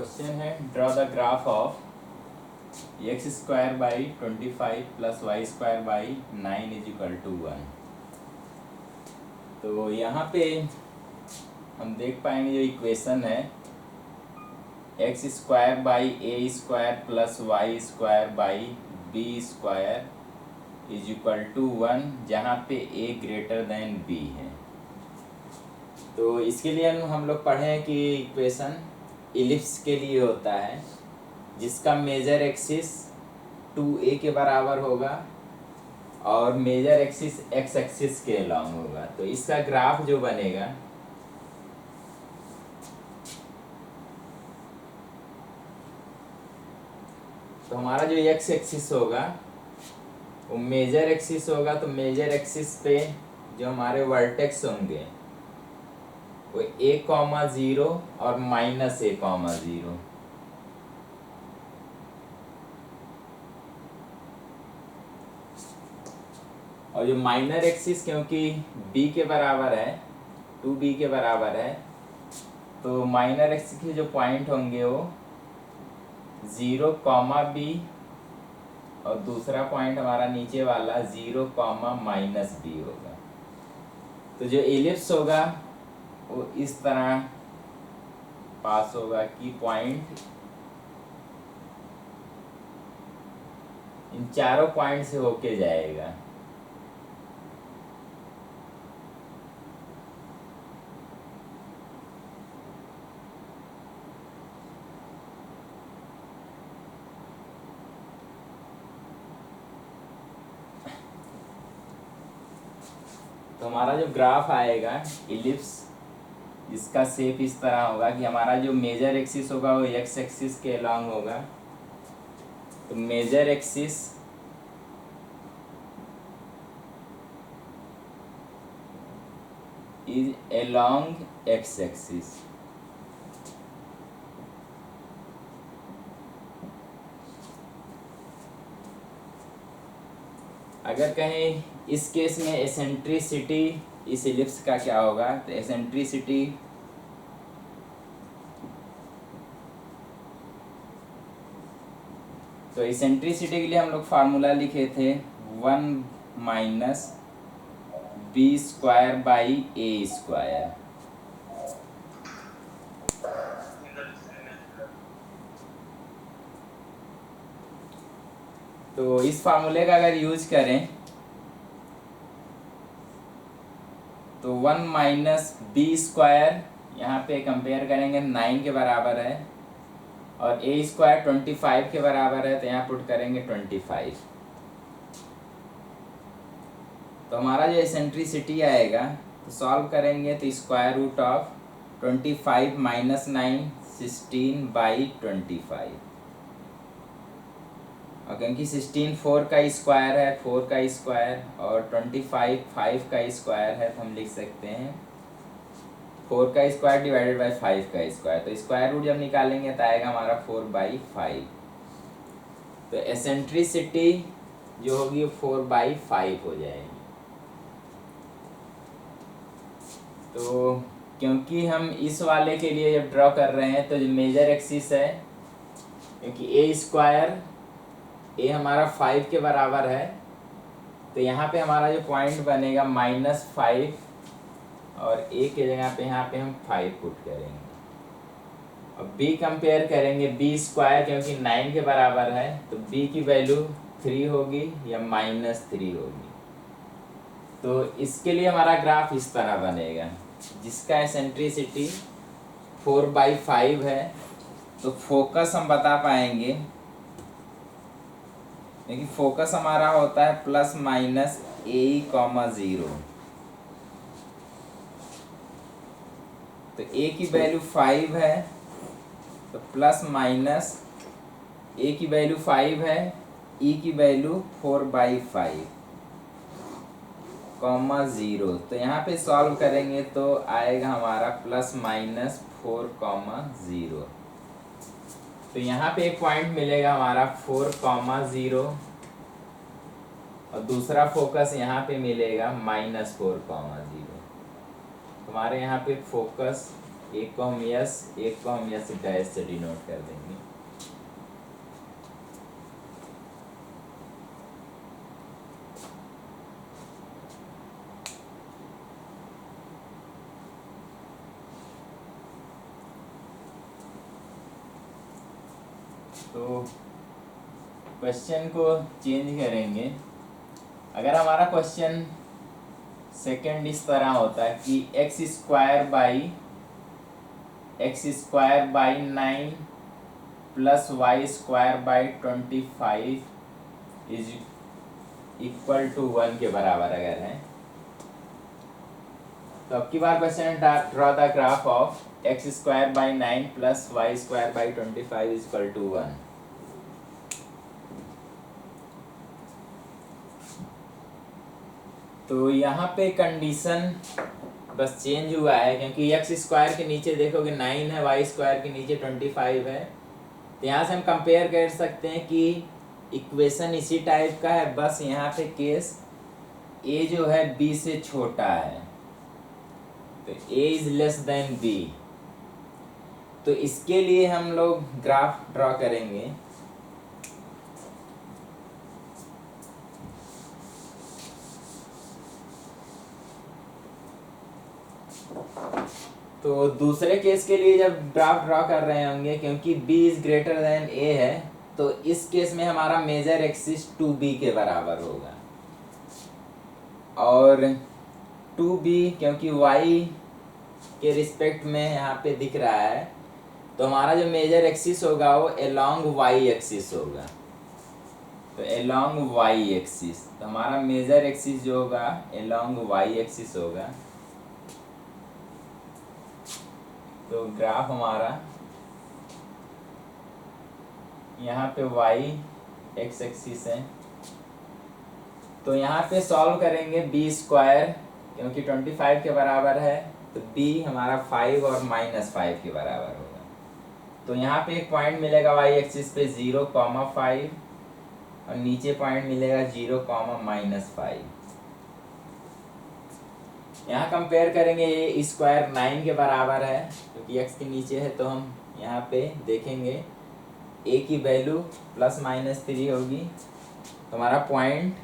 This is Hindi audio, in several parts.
क्वेश्चन है draw the graph of x square by 25 plus y square by 9 is equal to 1। तो यहाँ पे हम देख पाएंगे जो इक्वेशन है x square by a square plus y square by b square is equal to 1, जहाँ पे ए ग्रेटर देन बी है। तो इसके लिए हम लोग पढ़े हैं कि इक्वेशन इलिप्स के लिए होता है जिसका मेजर एक्सिस 2a के बराबर होगा और मेजर एक्सिस एक्स एक्सिस के अलॉन्ग होगा। तो इसका ग्राफ जो बनेगा तो हमारा जो एक्स एक्सिस होगा वो मेजर एक्सिस होगा। तो मेजर एक्सिस पे जो हमारे वर्टेक्स होंगे वो a,0 और -a,0। और जो माइनर एक्सिस क्योंकि b के बराबर है 2b के बराबर है, तो माइनर एक्सिस के जो पॉइंट होंगे वो 0, b और दूसरा पॉइंट हमारा नीचे वाला 0, -b होगा। तो जो एलिप्स होगा वो इस तरह पास होगा कि पॉइंट इन चारों पॉइंट से होके जाएगा। तो हमारा जो ग्राफ आएगा इलिप्स, इसका शेप इस तरह होगा कि हमारा जो मेजर एक्सिस होगा वो एक्स एक्सिस के अलॉन्ग होगा। तो major axis is along x axis. अगर कहें इस केस में एसेंट्रिसिटी इस इलिप्स का क्या होगा, तो एसेंट्रिसिटी के लिए हम लोग फार्मूला लिखे थे 1 - b square by a square. तो इस फार्मूले का अगर यूज करें तो 1 - b स्क्वायर यहाँ पे कंपेयर करेंगे 9 के बराबर है और a स्क्वायर 25 के बराबर है, तो यहाँ पुट करेंगे 25। तो हमारा जो एसेंट्रिसिटी आएगा तो सॉल्व करेंगे तो स्क्वायर रूट ऑफ 25 - 9 16 बाई 25। और क्योंकि 16 4 का स्क्वायर है, 4 का स्क्वायर, और 25 5 का स्क्वायर है, तो हम लिख सकते हैं 4 का स्क्वायर डिवाइडेड बाई 5 का स्क्वायर। तो स्क्वायर रूट जब निकालेंगे तो आएगा हमारा 4/5। तो एसेंट्रिसिटी जो होगी वो 4/5 हो जाएगी। तो क्योंकि हम इस वाले के लिए जब ड्रॉ कर रहे हैं तो जो मेजर एक्सिस है, क्योंकि ए स्क्वायर ए हमारा 5 के बराबर है, तो यहाँ पे हमारा जो पॉइंट बनेगा -5 और ए के जगह पे यहाँ पे हम 5 पुट करेंगे। और b कंपेयर करेंगे b स्क्वायर क्योंकि 9 के बराबर है, तो b की वैल्यू 3 होगी या -3 होगी। तो इसके लिए हमारा ग्राफ इस तरह बनेगा जिसका एसेंट्रिसिटी 4/5 है। तो फोकस हम बता पाएंगे क्योंकि फोकस हमारा होता है ±a,0। तो a की वैल्यू 5 है, तो a की वैल्यू 5 है, e की वैल्यू 4/5, 0। तो यहाँ पे सॉल्व करेंगे तो आएगा हमारा ±4, 0। तो यहाँ पे एक पॉइंट मिलेगा हमारा 4, 0 और दूसरा फोकस यहाँ पे मिलेगा -4, 0। हमारे यहाँ पे फोकस एक को हम यस, एक को हम यस डैश से डिनोट कर देंगे। तो क्वेश्चन को चेंज करेंगे। अगर हमारा क्वेश्चन सेकंड इस तरह होता है कि x square by 9 plus y square by 25 is equal to 1 के बराबर अगर है, तो अब की बार question draw the graph of x square by 9 plus y square by 25 is equal to 1। तो यहाँ पे कंडीशन बस चेंज हुआ है, क्योंकि एक्स स्क्वायर के नीचे देखोगे 9 है, वाई स्क्वायर के नीचे 25 है। तो यहाँ से हम कंपेयर कर सकते हैं कि इक्वेशन इसी टाइप का है, बस यहाँ पे केस ए जो है बी से छोटा है, तो ए इज लेस देन बी। तो इसके लिए हम लोग ग्राफ ड्रॉ करेंगे। तो दूसरे केस के लिए जब ग्राफ ड्रॉ कर रहे होंगे, क्योंकि b is greater than a है, तो इस केस में हमारा मेजर एक्सिस 2b के बराबर होगा, और 2b क्योंकि y के रिस्पेक्ट में यहाँ पे दिख रहा है, तो हमारा जो मेजर एक्सिस होगा वो अलोंग y एक्सिस होगा। तो अलोंग y एक्सिस, तो हमारा मेजर एक्सिस जो होगा अलोंग y एक्सिस होगा। तो ग्राफ हमारा यहाँ पे y एक्स एक्सिस है, तो यहाँ पे सॉल्व करेंगे b स्क्वायर, क्योंकि 25 के बराबर है, तो b हमारा 5 और -5 के बराबर होगा। तो यहाँ पे एक पॉइंट मिलेगा y एक्सिस पे 0,5 और नीचे पॉइंट मिलेगा 0,-5। यहाँ कंपेयर करेंगे, ये स्क्वायर 9 के बराबर है, क्योंकि x के नीचे है, तो हम यहाँ पे देखेंगे a की वैल्यू ±3 होगी। तो हमारा पॉइंट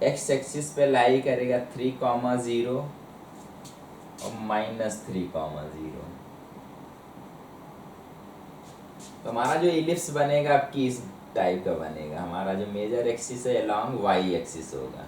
x एक्सिस पे लाई करेगा 3,0 और -3,0। तो हमारा जो इलिप्स बनेगा अब किस टाइप का बनेगा, हमारा जो मेजर एक्सिस है अलोंग y एक्सिस होगा।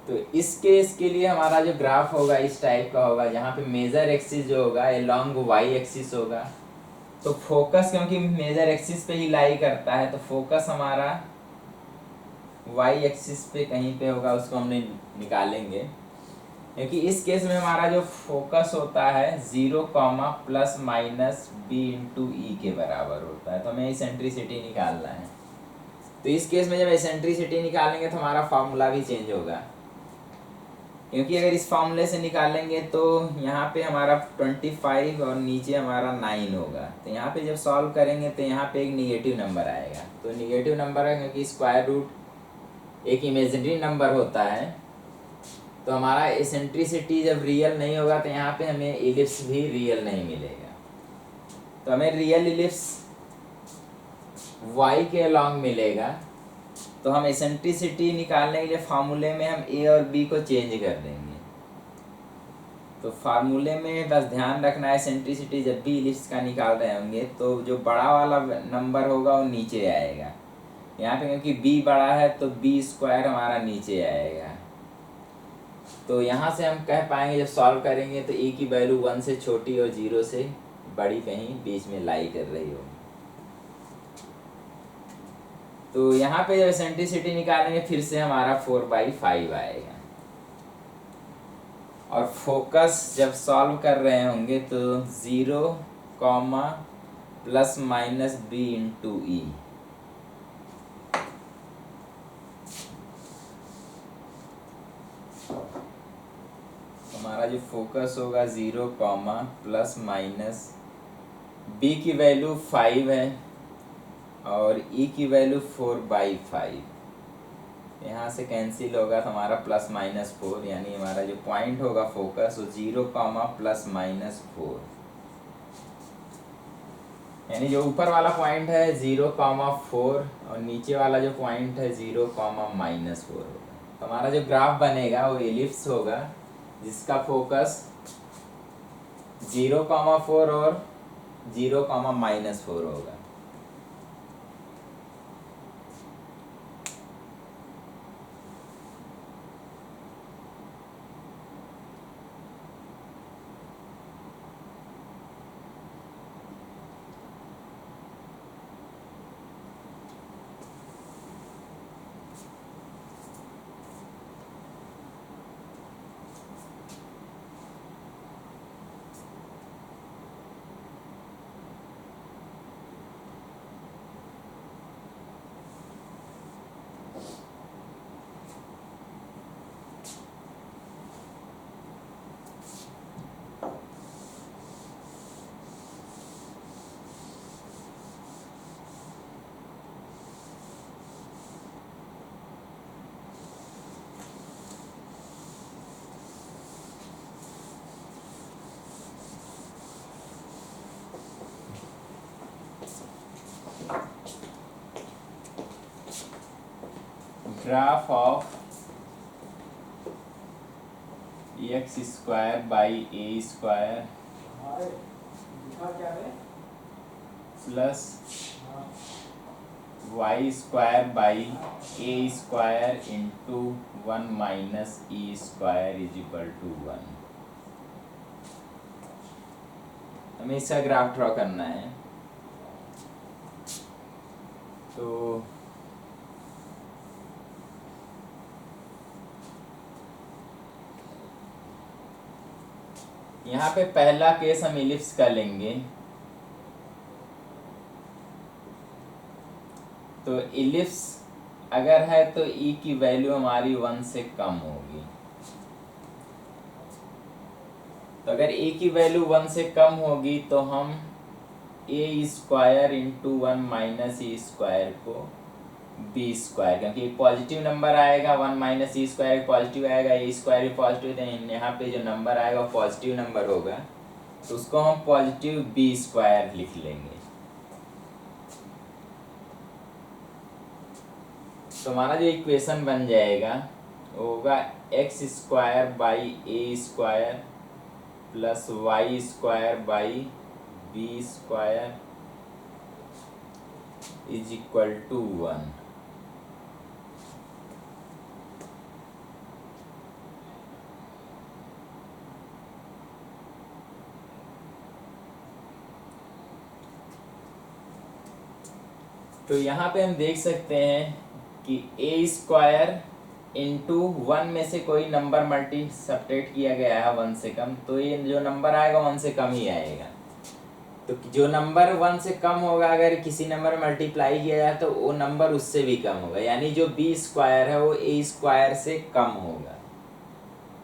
तो इस केस के लिए हमारा जो ग्राफ होगा इस टाइप का होगा, जहाँ पे मेजर एक्सिस जो होगा अलोंग y एक्सिस होगा। तो फोकस क्योंकि मेजर एक्सिस पे ही लाई करता है, तो फोकस हमारा y एक्सिस पे कहीं पे होगा, उसको हमने निकालेंगे। क्योंकि इस केस में हमारा जो फोकस होता है 0, ±b इंटू ई के बराबर होता है, तो हमें इसेंट्रिसिटी निकालना है। तो इस केस में जब इसेंट्रिसिटी निकालेंगे तो हमारा फार्मूला भी चेंज होगा, क्योंकि अगर इस फार्मूले से निकालेंगे तो यहाँ पे हमारा 25 और नीचे हमारा 9 होगा। तो यहाँ पे जब सॉल्व करेंगे तो यहाँ पे एक निगेटिव नंबर आएगा। तो निगेटिव नंबर है क्योंकि स्क्वायर रूट एक इमेजिनरी नंबर होता है, तो हमारा एसेंट्रिसिटी जब रियल नहीं होगा तो यहाँ पे हमें इलिप्स भी रियल नहीं मिलेगा। तो हमें रियल इलिप्स y के अलॉन्ग मिलेगा। तो हम एसेंट्रिसिटी निकालने के लिए फार्मूले में हम a और b को चेंज कर देंगे। तो फार्मूले में बस ध्यान रखना है, एसेंट्रिसिटी जब भी इलिप्स का निकाल रहे होंगे तो जो बड़ा वाला नंबर होगा वो नीचे आएगा। यहाँ पे क्योंकि b बड़ा है तो b स्क्वायर हमारा नीचे आएगा। तो यहाँ से हम कह पाएंगे जब सॉल्व करेंगे तो a की वैल्यू 1 से छोटी और 0 से बड़ी कहीं बीच में लाई कर रही होगी। तो यहाँ पे जब एसेंट्रिसिटी निकालेंगे फिर से हमारा 4/5 आएगा। और फोकस जब सॉल्व कर रहे होंगे तो 0, ±b इंटू ई। हमारा जो फोकस होगा 0 कॉमा प्लस माइनस, बी की वैल्यू 5 है और ई की वैल्यू 4/5। यहाँ से कैंसिल होगा तो हमारा +-4, यानी हमारा जो पॉइंट होगा फोकस वो 0 कॉमा +-4, यानी जो ऊपर वाला पॉइंट है 0,4 और नीचे वाला जो पॉइंट है 0,-4 होगा। तो हमारा जो ग्राफ बनेगा वो एलिप्स होगा जिसका फोकस 0,4 और 0,-4 होगा। Graph of x² by a² plus y² by a² into 1 minus e² is equal to 1। हमें इसका ग्राफ ड्रॉ करना है। तो यहाँ पे पहला केस हम इलिप्स का लेंगे। तो इलिप्स अगर है तो ई की वैल्यू हमारी 1 से कम होगी। तो अगर ए की वैल्यू 1 से कम होगी तो हम a² इंटू 1 माइनस e² को b², क्योंकि पॉजिटिव नंबर आएगा 1 माइनस e² पॉजिटिव आएगा, a² भी पॉजिटिव, यहाँ पे जो नंबर आएगा वो पॉजिटिव नंबर होगा तो उसको हम पॉजिटिव b² लिख लेंगे। तो हमारा जो इक्वेशन बन जाएगा वो होगा x² by a² plus y² by b² is equal to 1। तो यहाँ पे हम देख सकते हैं कि a² इंटू 1 में से कोई नंबर मल्टी सब्ट्रैक्ट किया गया है 1 से कम, तो ये जो नंबर आएगा 1 से कम ही आएगा। तो जो नंबर 1 से कम होगा अगर किसी नंबर मल्टीप्लाई किया जाए तो वो नंबर उससे भी कम होगा, यानी जो b² है वो a² से कम होगा।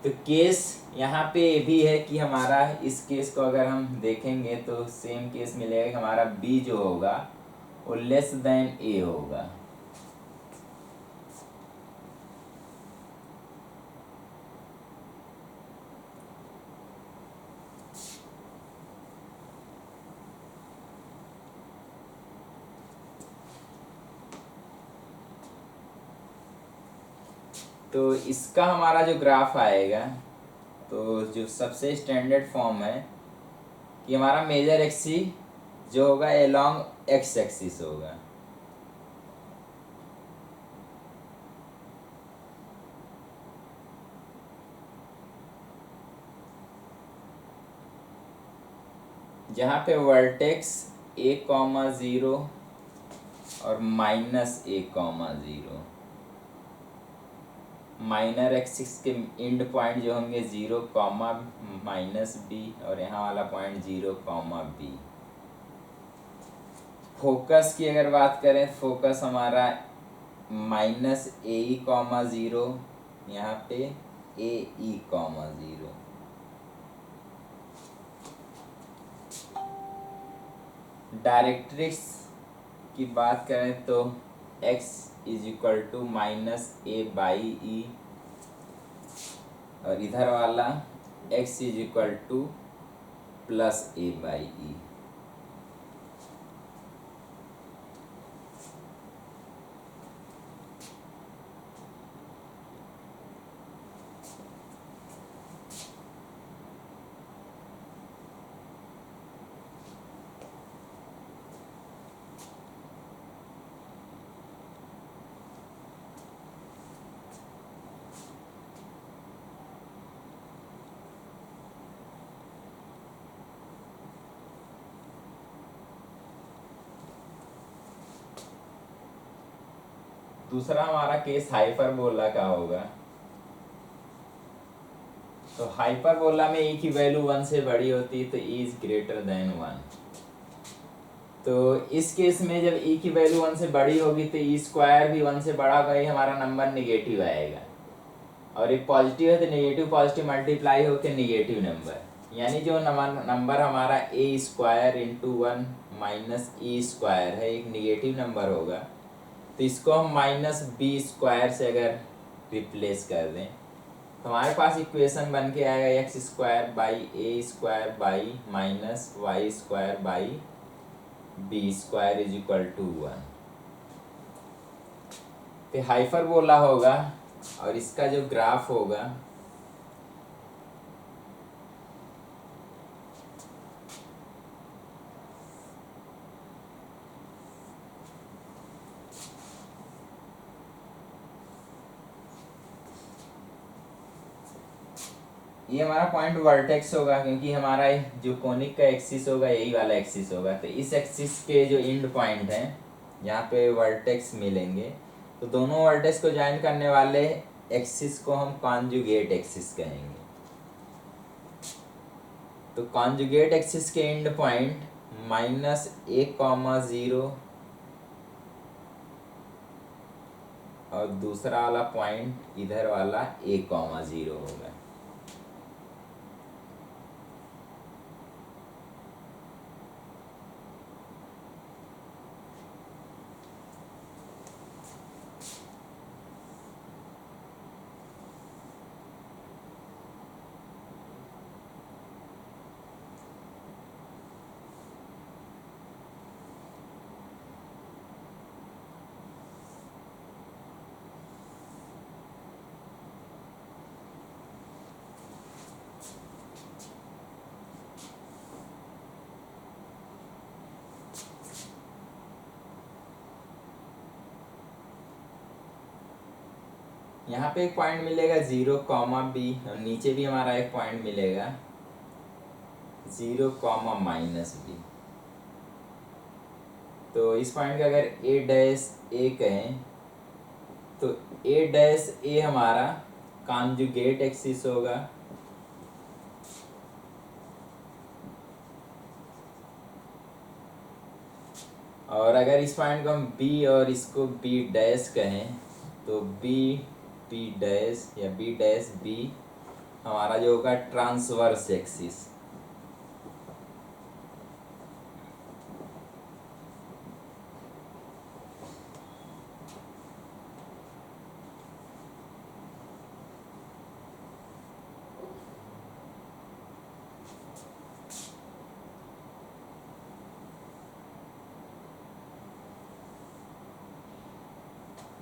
तो केस यहाँ पे ये भी है कि हमारा इस केस को अगर हम देखेंगे तो सेम केस मिलेगा कि हमारा b जो होगा वो लेस देन a होगा। तो इसका हमारा जो ग्राफ आएगा तो जो सबसे स्टैंडर्ड फॉर्म है कि हमारा मेजर एक्सिस जो होगा अलोंग एक्स एक्सिस होगा। जहाँ पे वर्टेक्स a,0 और -a,0, माइनर एक्सिस के एंड पॉइंट जो होंगे 0, -b और यहाँ वाला पॉइंट 0, b। फोकस की अगर बात करें फोकस हमारा -ae,0 यहाँ पे ae,0। डायरेक्ट्रिक्स की बात करें तो x is equal to minus a by e, और इधर वाला x is equal to plus a by e. दूसरा हमारा केस हाइपरबोला का होगा। तो हाइपरबोला में e की वैल्यू 1 से बड़ी होती है तो e इज ग्रेटर देन 1। तो इस केस में जब e की वैल्यू 1 से बड़ी होगी तो e स्क्वायर भी 1 से बड़ा होगा, ही हमारा नंबर निगेटिव आएगा। और एक पॉजिटिव है तो नेगेटिव पॉजिटिव मल्टीप्लाई होकर निगेटिव नंबर, यानी जो नंबर हमारा a square into 1 minus E square है, एक निगेटिव नंबर होगा। तो इसको हम माइनस बी स्क्वायर से अगर रिप्लेस कर दें तो हमारे पास इक्वेशन बन के आएगा x square by a square by minus y square by b square is equal to 1। तो हाइपरबोला होगा और इसका जो ग्राफ होगा ये हमारा पॉइंट वर्टेक्स होगा, क्योंकि हमारा जो कोनिक का एक्सिस होगा यही वाला एक्सिस होगा। तो इस एक्सिस के जो एंड पॉइंट हैं यहाँ पे वर्टेक्स मिलेंगे, तो दोनों वर्टेक्स को ज्वाइन करने वाले एक्सिस को हम कॉन्जुगेट एक्सिस कहेंगे। तो कॉन्जुगेट एक्सिस के एंड पॉइंट -a,0 और दूसरा वाला पॉइंट इधर वाला a,0 होगा। यहाँ पे एक पॉइंट मिलेगा 0,b और नीचे भी हमारा एक पॉइंट मिलेगा 0,-b। तो इस पॉइंट का अगर a' कहें तो a' हमारा कॉन्जुगेट एक्सिस होगा, और अगर इस पॉइंट को हम b और इसको b' कहें तो b' या b' हमारा जो होगा ट्रांसवर्स एक्सिस।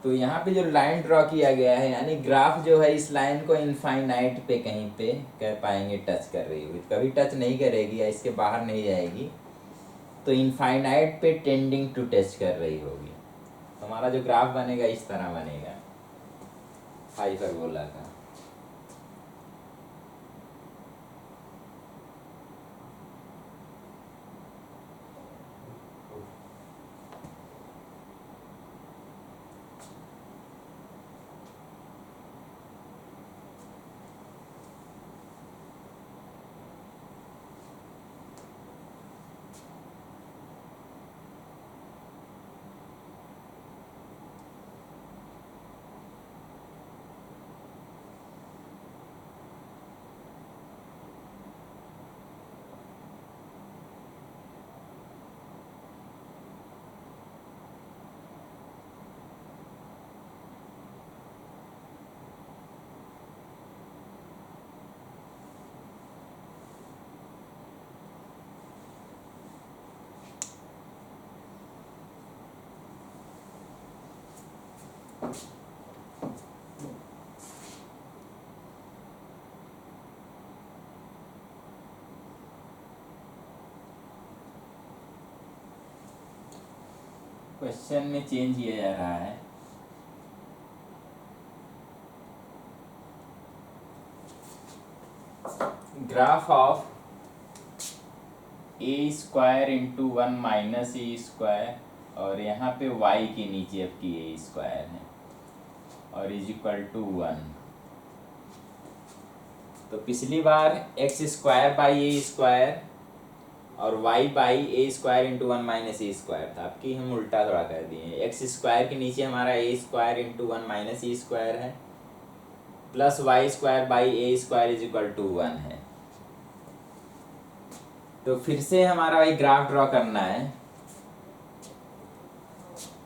तो यहाँ पे जो लाइन ड्रॉ किया गया है, यानी ग्राफ जो है इस लाइन को इनफाइनाइट पे कहीं पे कह पाएंगे टच कर रही होगी, कभी टच नहीं करेगी या इसके बाहर नहीं जाएगी, तो इनफाइनाइट पे टेंडिंग टू टच कर रही होगी। हमारा जो ग्राफ बनेगा इस तरह बनेगा हाइपरबोला का। क्वेश्चन में चेंज किया जा रहा है। Graph of A square into 1 minus a square और यहाँ पे y के नीचे आपकी ए स्क्वायर है और इज इक्वल टू 1। तो पिछली बार x square by a square और y by a square into 1 minus a square था। आपकी हम उल्टा थोड़ा कर दिए, एक्स स्क्वायर के नीचे हमारा a square into 1 minus a square है plus y square by a square is equal to 1 है। तो फिर से हमारा वही ग्राफ ड्रॉ करना है।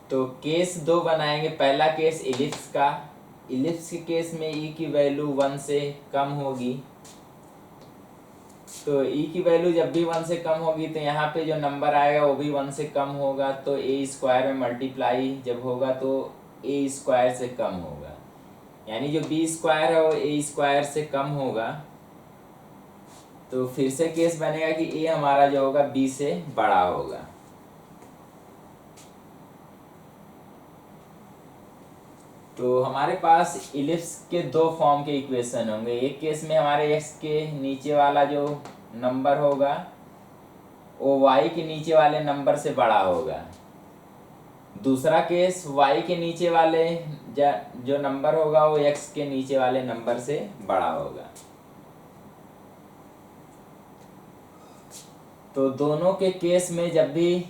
तो केस 2 बनाएंगे। पहला केस इलिप्स का। इलिप्स के केस में ई की वैल्यू 1 से कम होगी। तो ई की वैल्यू जब भी 1 से कम होगी तो यहाँ पे जो नंबर आएगा वो भी 1 से कम होगा। तो ए स्क्वायर में मल्टीप्लाई जब होगा तो ए स्क्वायर से कम होगा, यानी जो बी स्क्वायर है वो ए स्क्वायर से कम होगा। तो फिर से केस बनेगा कि ए हमारा जो होगा बी से बड़ा होगा। तो हमारे पास इलिप्स के 2 फॉर्म के इक्वेशन होंगे। एक केस में हमारे एक्स के नीचे वाला जो नंबर होगा वो वाई के नीचे वाले नंबर से बड़ा होगा। दूसरा केस वाई के नीचे वाले जो नंबर होगा वो एक्स के नीचे वाले नंबर से बड़ा होगा। तो दोनों के केस में जब भी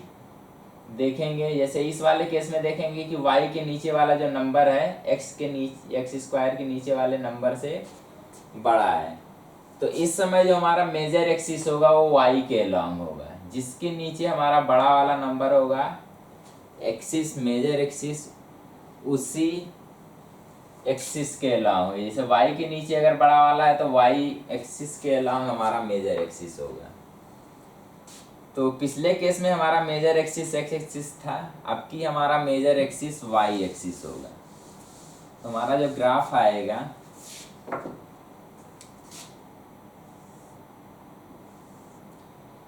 देखेंगे, जैसे इस वाले केस में देखेंगे कि y के नीचे वाला जो नंबर है एक्स स्क्वायर के नीचे वाले नंबर से बड़ा है, तो इस समय जो हमारा मेजर एक्सिस होगा वो y के अलॉन्ग होगा। जिसके नीचे हमारा बड़ा वाला नंबर होगा एक्सिस, मेजर एक्सिस, उसी एक्सिस के अलॉन्ग होगा। जैसे y के नीचे अगर बड़ा वाला है तो y एक्सिस के अलॉन्ग हमारा मेजर एक्सिस होगा। तो पिछले केस में हमारा मेजर एक्सिस एक्स एक्सिस था, अब की हमारा मेजर एक्सिस वाई एक्सिस होगा। तो हमारा जो ग्राफ आएगा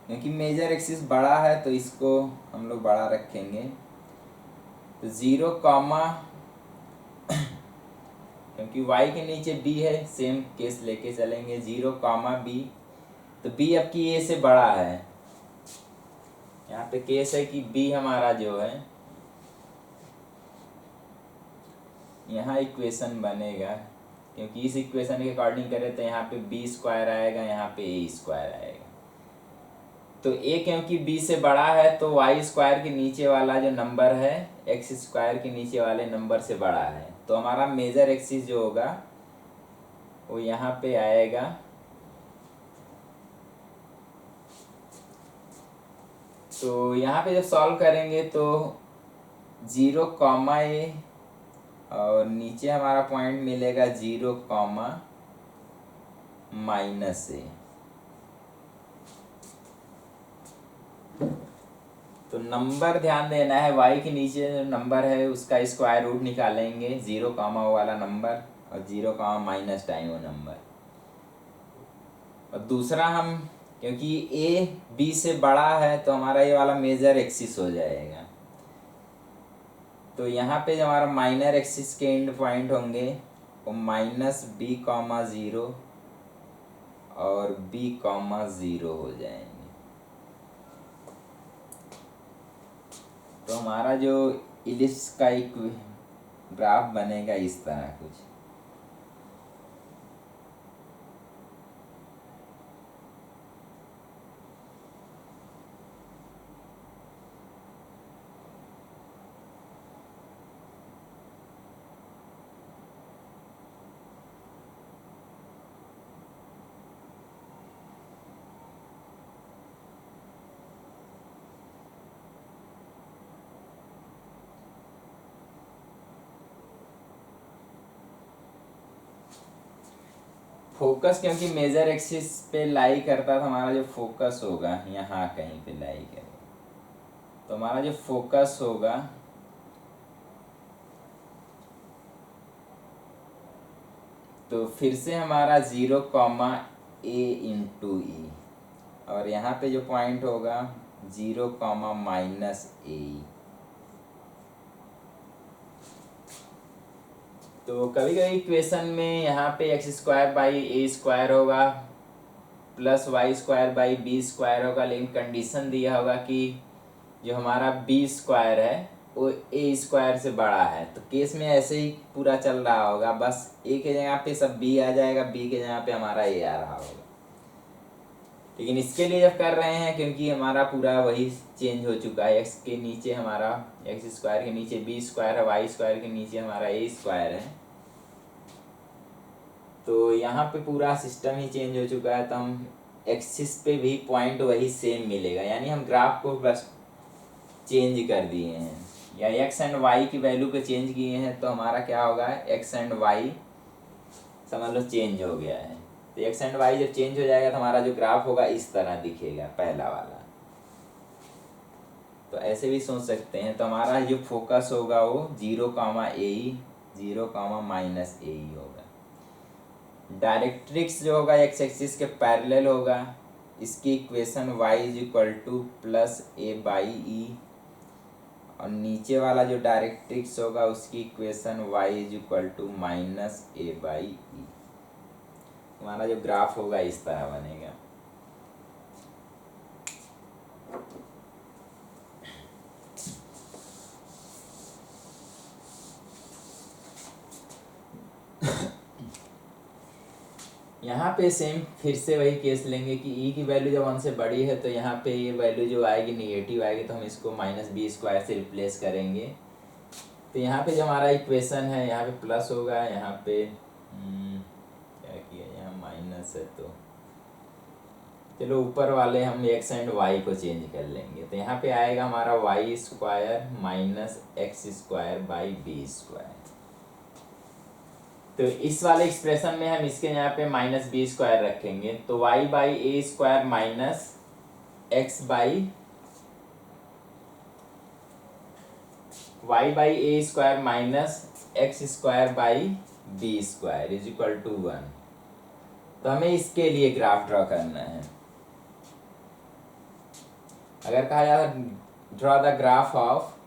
क्योंकि मेजर एक्सिस बड़ा है तो इसको हम लोग बड़ा रखेंगे। तो 0 कॉमा क्योंकि y के नीचे b है, सेम केस लेके चलेंगे 0 कॉमा b। तो b अब की a से बड़ा है। यहाँ पे केस है कि b हमारा जो है, यहाँ इक्वेशन बनेगा क्योंकि इस इक्वेशन के अकॉर्डिंग करें तो यहाँ पे b स्क्वायर आएगा, यहाँ पे a स्क्वायर आएगा। तो a क्योंकि b से बड़ा है तो y स्क्वायर के नीचे वाला जो नंबर है x स्क्वायर के नीचे वाले नंबर से बड़ा है। तो हमारा मेजर एक्सिस जो होगा वो यहाँ पे आएगा। तो यहाँ पे जब सॉल्व करेंगे तो 0 कॉमा ए और नीचे हमारा पॉइंट मिलेगा 0 कॉमा माइनस ए। तो नंबर ध्यान देना है, y के नीचे जो नंबर है उसका स्क्वायर रूट निकालेंगे, 0 कॉमा वाला नंबर और 0 कॉमा माइनस टाइम वो नंबर। और दूसरा हम क्योंकि a b से बड़ा है तो हमारा ये वाला मेजर एक्सिस हो जाएगा। तो यहाँ पे जो हमारा माइनर एक्सिस के एंड पॉइंट होंगे वो माइनस b कॉमा 0 और b कॉमा 0 हो जाएंगे। तो हमारा जो इलिप्स का एक ग्राफ बनेगा इस तरह कुछ। फोकस क्योंकि मेजर एक्सिस पे लाई करता था, हमारा जो फोकस होगा यहाँ कहीं पे लाई करेगा। तो हमारा जो फोकस होगा तो फिर से हमारा 0 कॉमा ए इंटू ई और यहाँ पे जो पॉइंट होगा 0 कॉमा माइनस ए। तो कभी कभी इक्वेशन में यहाँ पे x square by a square होगा plus y square by b square होगा, लेकिन कंडीशन दिया होगा कि जो हमारा बी स्क्वायर है वो ए स्क्वायर से बड़ा है। तो केस में ऐसे ही पूरा चल रहा होगा, बस ए के जगह पे सब बी आ जाएगा, बी के जगह पे हमारा ए आ रहा होगा। लेकिन इसके लिए जब कर रहे हैं, क्योंकि हमारा पूरा वही चेंज हो चुका है, एक्स के नीचे हमारा एक्स स्क्वायर के नीचे बी स्क्वायर है, वाई स्क्वायर के नीचे हमारा ए स्क्वायर है, तो यहाँ पे पूरा सिस्टम ही चेंज हो चुका है। तो हम एक्सिस पे भी पॉइंट वही सेम मिलेगा, यानी हम ग्राफ को बस चेंज कर दिए हैं, या एक्स एंड वाई की वैल्यू को चेंज किए हैं। तो हमारा क्या होगा, एक्स एंड वाई समझ लो चेंज हो गया है। तो एक्स एंड वाई जब चेंज हो जाएगा तो हमारा जो ग्राफ होगा इस तरह दिखेगा, पहला वाला। तो ऐसे भी सोच सकते हैं। तो हमारा जो फोकस होगा वो 0, ए, 0, माइनस ए होगा। डायरेक्ट्रिक्स जो होगा एक्स एक्सिस के पैरेलल होगा। इसकी equation y is equal to plus a by e, और नीचे वाला जो डायरेक्ट्रिक्स होगा उसकी equation y is equal to minus a by e. हमारा जो ग्राफ होगा इस तरह बनेगा। यहाँ पे सेम फिर से वही केस लेंगे कि ई की वैल्यू जब 1 से बड़ी है तो यहाँ पे ये वैल्यू जो आएगी निगेटिव आएगी, तो हम इसको माइनस बी स्क्वायर से रिप्लेस करेंगे। तो यहाँ पे जो हमारा इक्वेशन है यहाँ पे प्लस होगा, यहाँ पे क्या किया, यहाँ माइनस है, तो चलो ऊपर वाले हम एक्स एंड वाई को चेंज कर लेंगे। तो यहाँ पे आएगा हमारा y square minus x square by b square. तो इस वाले एक्सप्रेशन में हम इसके यहाँ पे माइनस बी स्क्वायर रखेंगे, तो y by a square minus x by y by a square minus x square by b square is equal to 1। तो हमें इसके लिए ग्राफ ड्रॉ करना है। अगर कहा जाए draw the graph of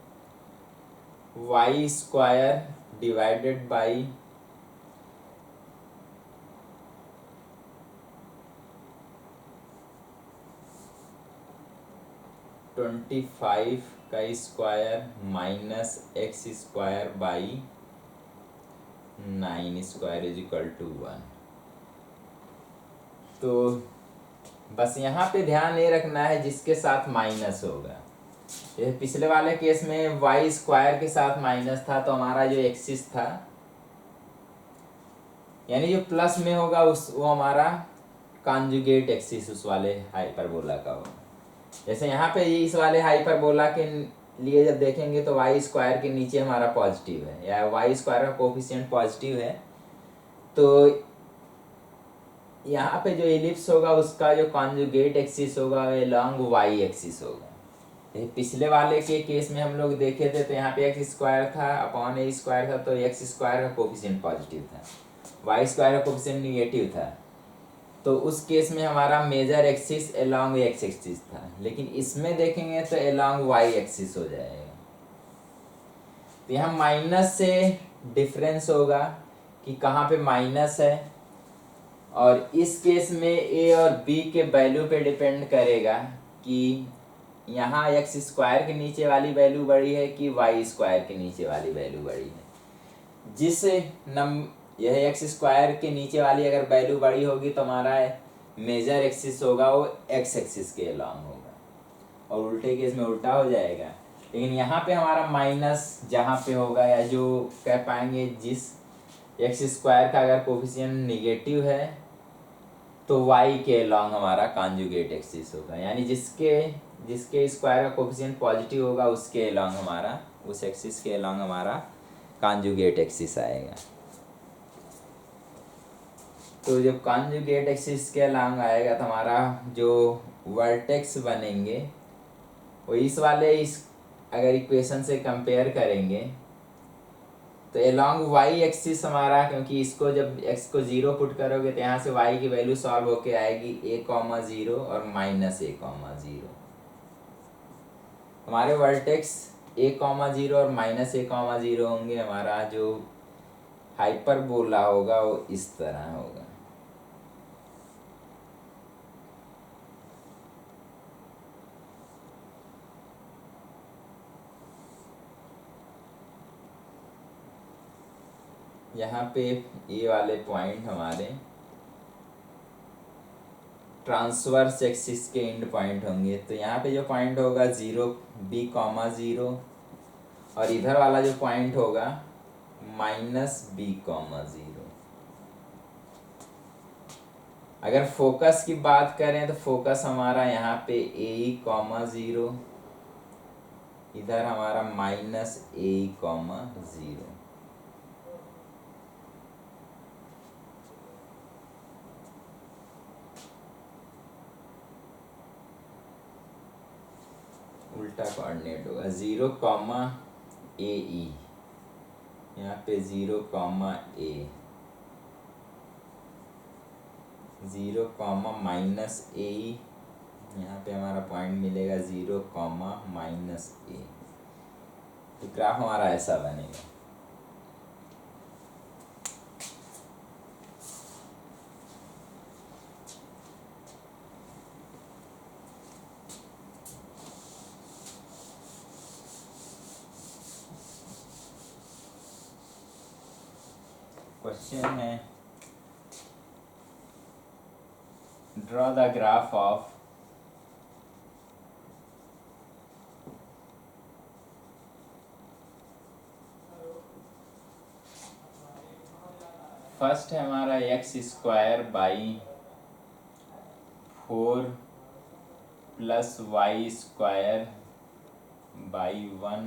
y square divided by 25 का square minus x square by 9 square is equal to 1। तो बस यहाँ पे ध्यान ये रखना है जिसके साथ माइनस होगा। ये पिछले वाले केस में वाई स्क्वायर के साथ माइनस था, तो हमारा जो एक्सिस था यानी जो प्लस में होगा वो हमारा कॉन्जुगेट एक्सिस उस वाले हाइपरबोला का होगा। जैसे यहाँ पे इस वाले हाइपरबोला के लिए जब देखेंगे तो वाई स्क्वायर के नीचे हमारा पॉजिटिव है, या वाई स्क्वायर का कोफिशिएंट पॉजिटिव है, तो यहाँ पे जो एलिप्स होगा उसका जो कॉन्जुगेट एक्सिस होगा वो लॉन्ग वाई एक्सिस होगा। पिछले वाले के केस में हम लोग देखे थे तो यहाँ पे एक्स स्क्वायर था अपॉन ए स्क्वायर था, तो एक्स स्क्वायर का कोफिशिएंट पॉजिटिव था, वाई स्क्वायर का कोफिशिएंट निगेटिव था। तो उस केस में हमारा major axis along x axis था, लेकिन इसमें देखेंगे तो अलोंग वाई एक्सिस हो जाएगा। तो यहाँ माइनस से डिफरेंस होगा कि कहाँ पे माइनस है, और इस केस में ए और बी के वैल्यू पे डिपेंड करेगा कि यहाँ एक्स स्क्वायर के नीचे वाली वैल्यू बड़ी है कि वाई स्क्वायर के नीचे वाली वैल्यू बड़ी है। जिस यह एक्स स्क्वायर के नीचे वाली अगर वैल्यू बड़ी होगी तो हमारा मेजर एक्सिस होगा वो एक्स एक्सिस के अलोंग होगा, और उल्टे केस में उल्टा हो जाएगा। लेकिन यहाँ पे हमारा माइनस जहाँ पे होगा, या जो कह पाएंगे जिस एक्स स्क्वायर का अगर कोफिशिएंट निगेटिव है तो वाई के अलोंग हमारा कॉन्जुगेट एक्सिस होगा, यानी जिसके स्क्वायर का कोफिशिएंट पॉजिटिव होगा उसके अलोंग हमारा, उस एक्सिस के अलोंग हमारा कॉन्जुगेट एक्सिस आएगा। तो जब कॉन्जुगेट एक्सिस के अलोंग आएगा तो हमारा जो वर्टेक्स बनेंगे वो इस अगर इक्वेशन से कंपेयर करेंगे तो अलोंग वाई एक्सिस हमारा, क्योंकि इसको जब एक्स को 0 पुट करोगे तो यहाँ से वाई की वैल्यू सॉल्व होके आएगी a,0 और -a,0। हमारे वर्टेक्स a,0 और -a,0 होंगे। हमारा जो हाइपरबोला होगा वो इस तरह होगा। यहाँ पे ये वाले पॉइंट हमारे ट्रांसवर्स एक्सिस के एंड पॉइंट होंगे। तो यहाँ पे जो पॉइंट होगा 0 B, 0 और इधर वाला जो पॉइंट होगा -B, 0। अगर फोकस की बात करें तो फोकस हमारा यहाँ पे AE, 0, इधर हमारा -AE, 0। उल्टा कोऑर्डिनेट होगा 0, AE, यहाँ पे 0, A, 0, -AE, यहाँ पे हमारा पॉइंट मिलेगा 0, -A। तो ग्राफ हमारा ऐसा बनेगा। क्वेश्चन है draw the graph of first है हमारा x²/4 + y²/1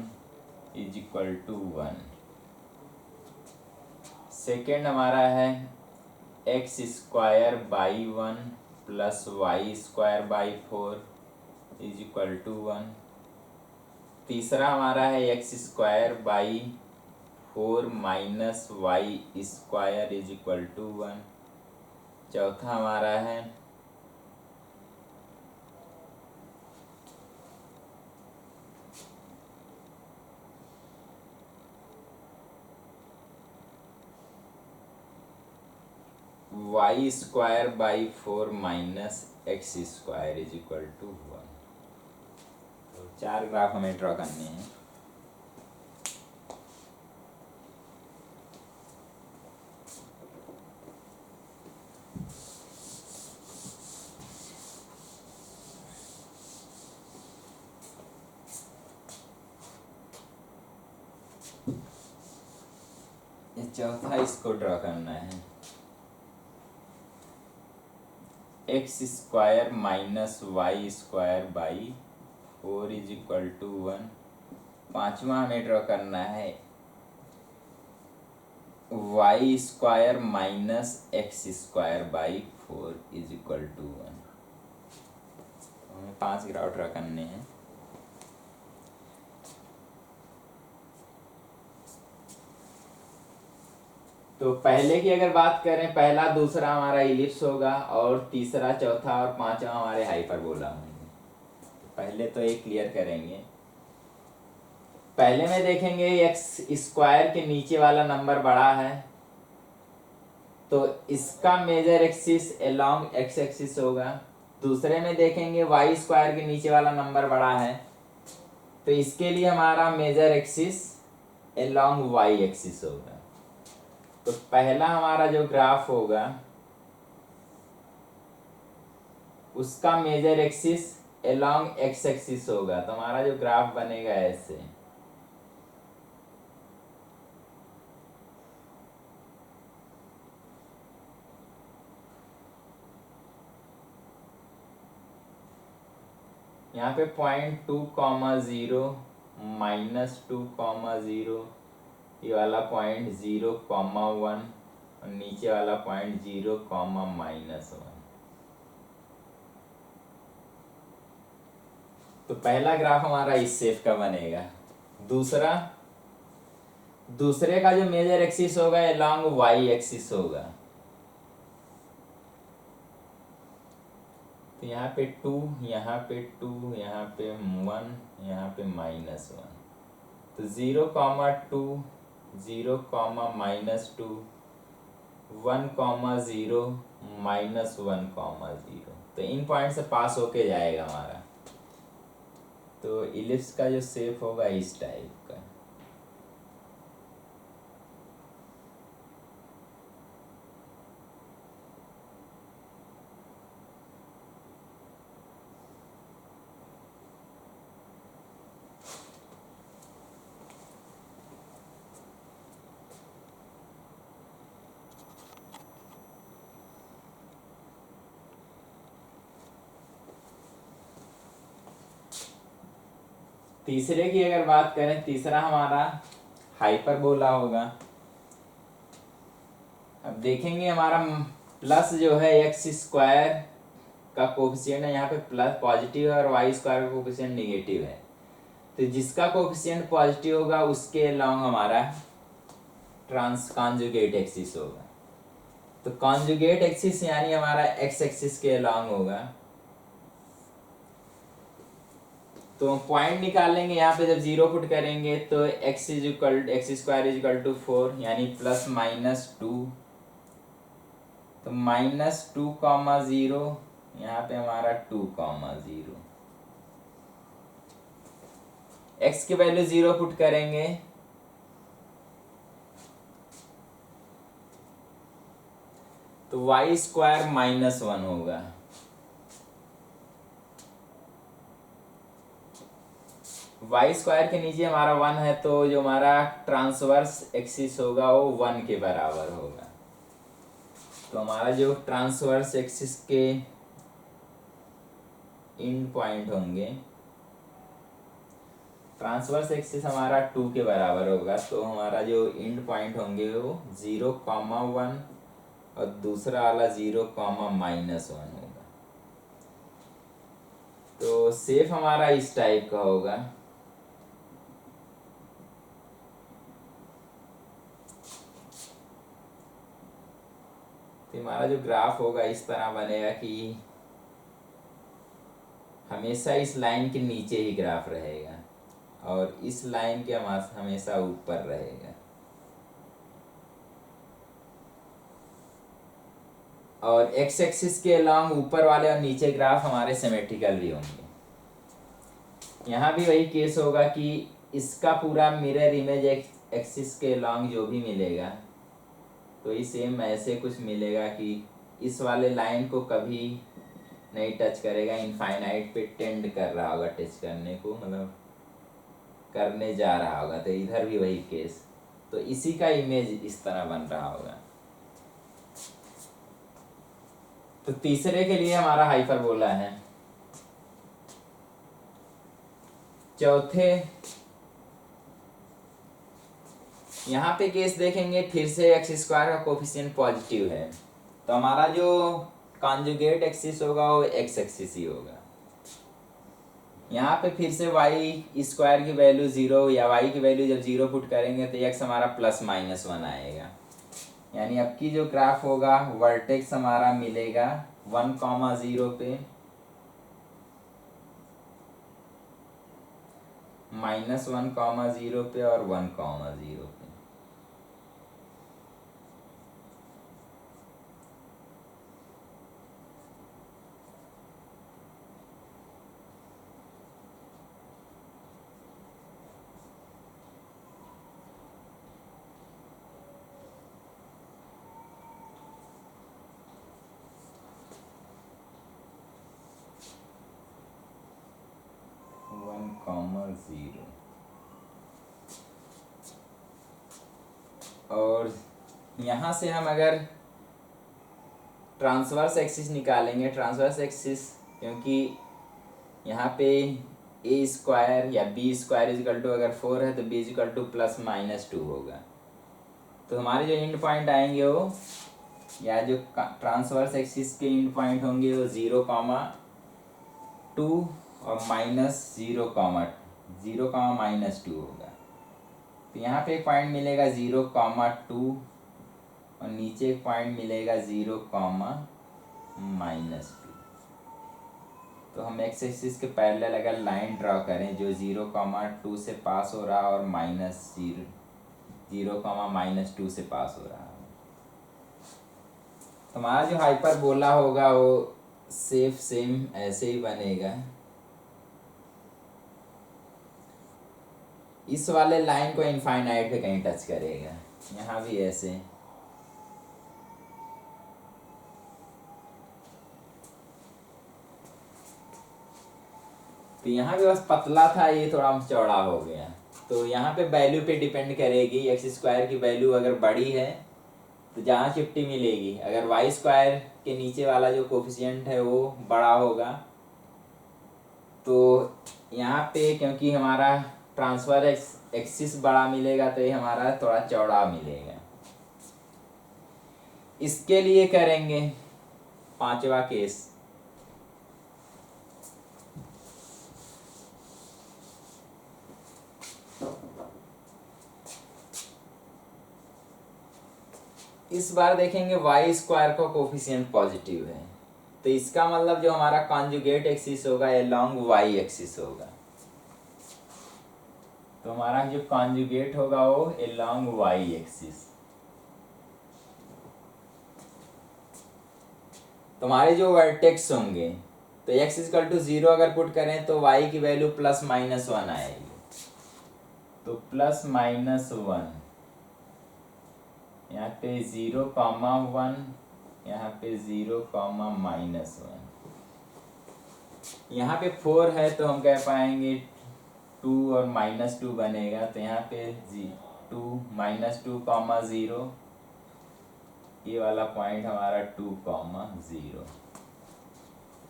= 1। सेकेंड हमारा है x² by 1 + y² by 4 = 1। तीसरा हमारा है x² by 4 - y² = 1। चौथा हमारा है y² by 4 - x² = 1। तो 4 ग्राफ हमें ड्रॉ करने हैं। ये चौथा इसको ड्रॉ करना है x² - y² by 4 = 1। पांचवा हमें ड्रॉ करना है y² - x² by 4 = 1। हमें 5 ग्राफ ड्रॉ करने हैं। तो पहले की अगर बात करें, पहला दूसरा हमारा इलिप्स होगा और तीसरा चौथा और पांचवा हमारे हाइपरबोला होंगे। पहले तो ये क्लियर करेंगे। पहले में देखेंगे x² के नीचे वाला नंबर बड़ा है तो इसका major axis along x axis होगा। दूसरे में देखेंगे y² के नीचे वाला नंबर बड़ा है तो इसके लिए हमारा major axis along y axis होगा। तो पहला हमारा जो ग्राफ होगा उसका major axis along x axis होगा। तो हमारा जो ग्राफ बनेगा ऐसे, यहाँ पे 0.2, 0, -2, 0, ये वाला पॉइंट 0, 1 और नीचे वाला पॉइंट 0, -1। तो पहला ग्राफ हमारा इस शेप का बनेगा। दूसरे का जो मेजर एक्सिस होगा अलोंग y एक्सिस होगा। तो यहाँ पे 2, यहाँ पे 2, यहाँ पे 1, यहाँ पे -1। तो 0, 2 0 कॉमा -2, 1 कॉमा 0 -1 कॉमा 0। तो इन पॉइंट से पास होके जाएगा हमारा। तो इलिप्स का जो शेप होगा इस टाइप का। तीसरे की अगर बात करें, तीसरा हमारा हाइपरबोला होगा। अब देखेंगे हमारा प्लस जो है एक्स स्क्वायर का कोफिशिएंट है, यहाँ पे प्लस पॉजिटिव है और वाई स्क्वायर का कोफिशिएंट निगेटिव है। तो जिसका कोफिशिएंट पॉजिटिव होगा उसके अलोंग हमारा ट्रांस कॉन्जुगेट एक्सिस होगा। तो कॉन्जुगेट एक्सिस यानी हमारा एक्स एक्सिस के अलोंग होगा। तो पॉइंट निकालेंगे यहाँ पे, जब जीरो पुट करेंगे तो x square is equal to 4 यानी +-2। तो -2 कॉमा 0, यहाँ पे हमारा 2 कॉमा 0। एक्स की वैल्यू 0 पुट करेंगे तो वाई स्क्वायर -1 होगा। वाई स्क्वायर के नीचे हमारा 1 है, तो जो हमारा ट्रांसवर्स एक्सिस होगा वो 1 के बराबर होगा। तो हमारा जो ट्रांसवर्स एक्सिस के एंड पॉइंट होंगे, ट्रांसवर्स एक्सिस हमारा 2 के बराबर होगा। तो हमारा जो एंड पॉइंट होंगे वो 0,1 और दूसरा वाला 0,-1 होगा। तो शेप हमारा इस टाइप का होगा। तो हमारा जो ग्राफ होगा इस तरह बनेगा कि हमेशा इस लाइन के नीचे ही ग्राफ रहेगा और इस लाइन के हमेशा ऊपर रहेगा। और एक्स एक्सिस के अलोंग ऊपर वाले और नीचे ग्राफ हमारे सिमेट्रिकल भी होंगे। यहाँ भी वही केस होगा कि इसका पूरा मिरर इमेज एक्सिस के अलोंग जो भी मिलेगा तो ये सेम ऐसे कुछ मिलेगा कि इस वाले लाइन को कभी नहीं टच करेगा, इनफाइनाइट पे टेंड कर रहा होगा टच करने को, मतलब करने जा रहा होगा। तो इधर भी वही केस, तो इसी का इमेज इस तरह बन रहा होगा। तो तीसरे के लिए हमारा हाइपरबोला है। चौथे यहाँ पे केस देखेंगे, फिर से एक्स स्क्वायर का कोफिशिएंट पॉजिटिव है, तो हमारा जो कॉन्जुगेट एक्सिस होगा वो एक्स एक्सिस ही होगा। यहाँ पे फिर से वाई स्क्वायर की वैल्यू 0 या वाई की वैल्यू जब 0 पुट करेंगे तो एक्स हमारा +-1 आएगा। यानी अब की जो ग्राफ होगा वर्टेक्स हमारा मिलेगा 1,0 पे, -1,0 पे और 1,0 पे। और यहाँ से हम अगर ट्रांसवर्स एक्सिस निकालेंगे, ट्रांसवर्स एक्सिस क्योंकि यहाँ पे ए स्क्वायर या बी स्क्वायर इजिकल टू अगर 4 है तो बी इजिकल टू +-2 होगा। तो हमारे जो एंड पॉइंट आएंगे वो, या जो ट्रांसवर्स एक्सिस के एंड पॉइंट होंगे वो 0,2 और -0,2 होगा। तो यहाँ पे एक पॉइंट मिलेगा 0,2 और नीचे एक पॉइंट मिलेगा 0,-2। तो हम एक्स एक्सिस के पैरेलल अगर लाइन ड्रॉ करें जो 0,2 से पास हो रहा और 0, -2 से पास हो रहा है। हमारा जो हाइपरबोला होगा वो सेम ऐसे ही बनेगा। इस वाले लाइन को इनफाइनाइट पे कहीं टच करेगा, यहाँ भी ऐसे। तो यहाँ भी बस पतला था, ये थोड़ा चौड़ा हो गया। तो यहाँ पे वैल्यू पे डिपेंड करेगी। एक्स स्क्वायर की वैल्यू अगर बड़ी है तो जहाँ 50 मिलेगी, अगर वाई स्क्वायर के नीचे वाला जो कोफिशिएंट है वो बड़ा होगा तो यहाँ पे, क्योंकि हमारा ट्रांसफर एक्सिस बड़ा मिलेगा तो ये हमारा थोड़ा चौड़ा मिलेगा। इसके लिए करेंगे 5वां केस। इस बार देखेंगे वाई स्क्वायर का कोफिशिएंट पॉजिटिव है, तो इसका मतलब जो हमारा कॉन्जुगेट एक्सिस होगा अलोंग वाई एक्सिस होगा। तो हमारा जो कॉन्जुगेट होगा वो अलोंग वाई एक्सिस। तो हमारे जो वर्टेक्स होंगे, तो x = 0 अगर पुट करें तो y की वैल्यू +-1 आएगी। तो +-1 यहाँ पे 0,1, यहाँ पे 0,-1। यहाँ पे 4 है तो हम कह पाएंगे 2 और -2 बनेगा। तो यहाँ पे 2 -2,0, ये वाला पॉइंट हमारा 2,0।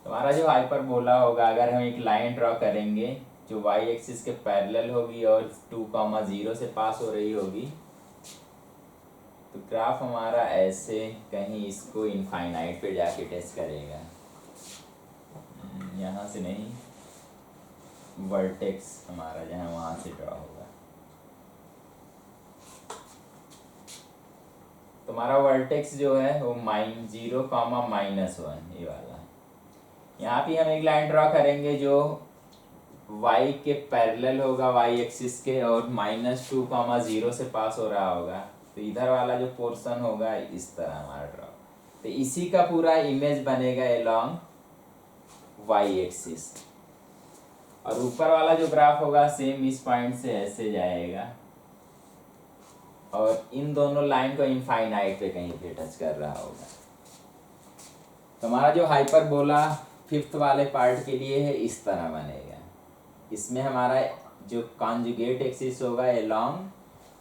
हमारा जो हाइपरबोला होगा, अगर हम एक लाइन ड्रॉ करेंगे जो y एक्सिस के पैरेलल होगी और 2,0 से पास हो रही होगी, तो ग्राफ हमारा ऐसे कहीं इसको इनफाइनाइट पे जाके टेस्ट करेगा। यहाँ से नहीं, वर्टेक्स हमारा जहाँ वहाँ से ड्रॉ होगा। तो हमारा वर्टेक्स जो है वो 0,-1 ये वाला। यहाँ पे हम एक लाइन ड्रॉ करेंगे जो y के पैरेलल होगा, y एक्सिस के, और -2,0 से पास हो रहा होगा। तो इधर वाला जो पोर्शन होगा इस तरह हमारा ड्रॉ। तो इसी का पूरा इमेज बनेगा अलोंग वाई एक्सिस। और ऊपर वाला जो ग्राफ होगा सेम इस पॉइंट से ऐसे जाएगा और इन दोनों लाइन को इनफाइनाइट पे कहीं पे टच कर रहा होगा। तो हमारा जो हाइपरबोला 5th वाले पार्ट के लिए है इस तरह बनेगा। इसमें हमारा जो कॉन्जुगेट एक्सिस होगा अलोंग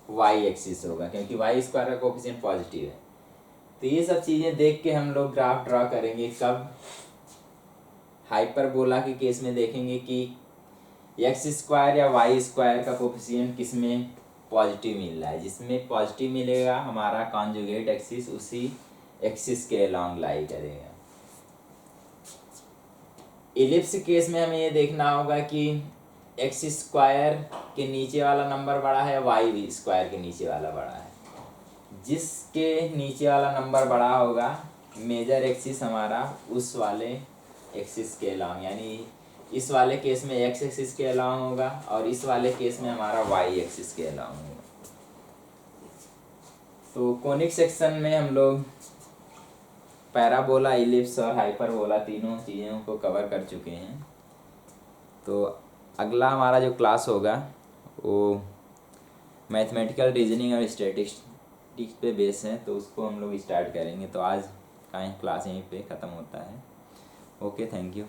वाई एक्सिस होगा, क्योंकि वाई स्क्वायर का कोफिशिएंट पॉजिटिव है। तो ये सब चीज़ें देख के हम लोग ग्राफ ड्रॉ करेंगे। कब? हाइपरबोला के केस में देखेंगे कि एक्स स्क्वायर या वाई स्क्वायर का कोफिशिएंट किस में पॉजिटिव मिल रहा है। जिसमें पॉजिटिव मिलेगा हमारा कॉन्जुगेट एक्सिस उसी एक्सिस के अलोंग लाई करेगा। इलिप्स केस में हमें ये देखना होगा कि एक्स स्क्वायर के नीचे वाला नंबर बड़ा है, वाई स्क्वायर के नीचे वाला बड़ा है। जिसके नीचे वाला नंबर बड़ा होगा, मेजर एक्सिस हमारा उस वाले एक्सिस के अलोंग, यानी इस वाले केस में एक्स एक्सिस के अलोंग होगा और इस वाले केस में हमारा वाई एक्सिस के अलोंग होगा। तो कोनिक सेक्शन में हम लोग पैराबोला, इलिप्स और हाइपरबोला तीनों चीज़ों को कवर कर चुके हैं। तो अगला हमारा जो क्लास होगा वो मैथमेटिकल रीजनिंग और स्टैटिस्टिक्स पे बेस है, तो उसको हम लोग स्टार्ट करेंगे। तो आज का क्लास यहीं पे ख़त्म होता है। Okay, thank you.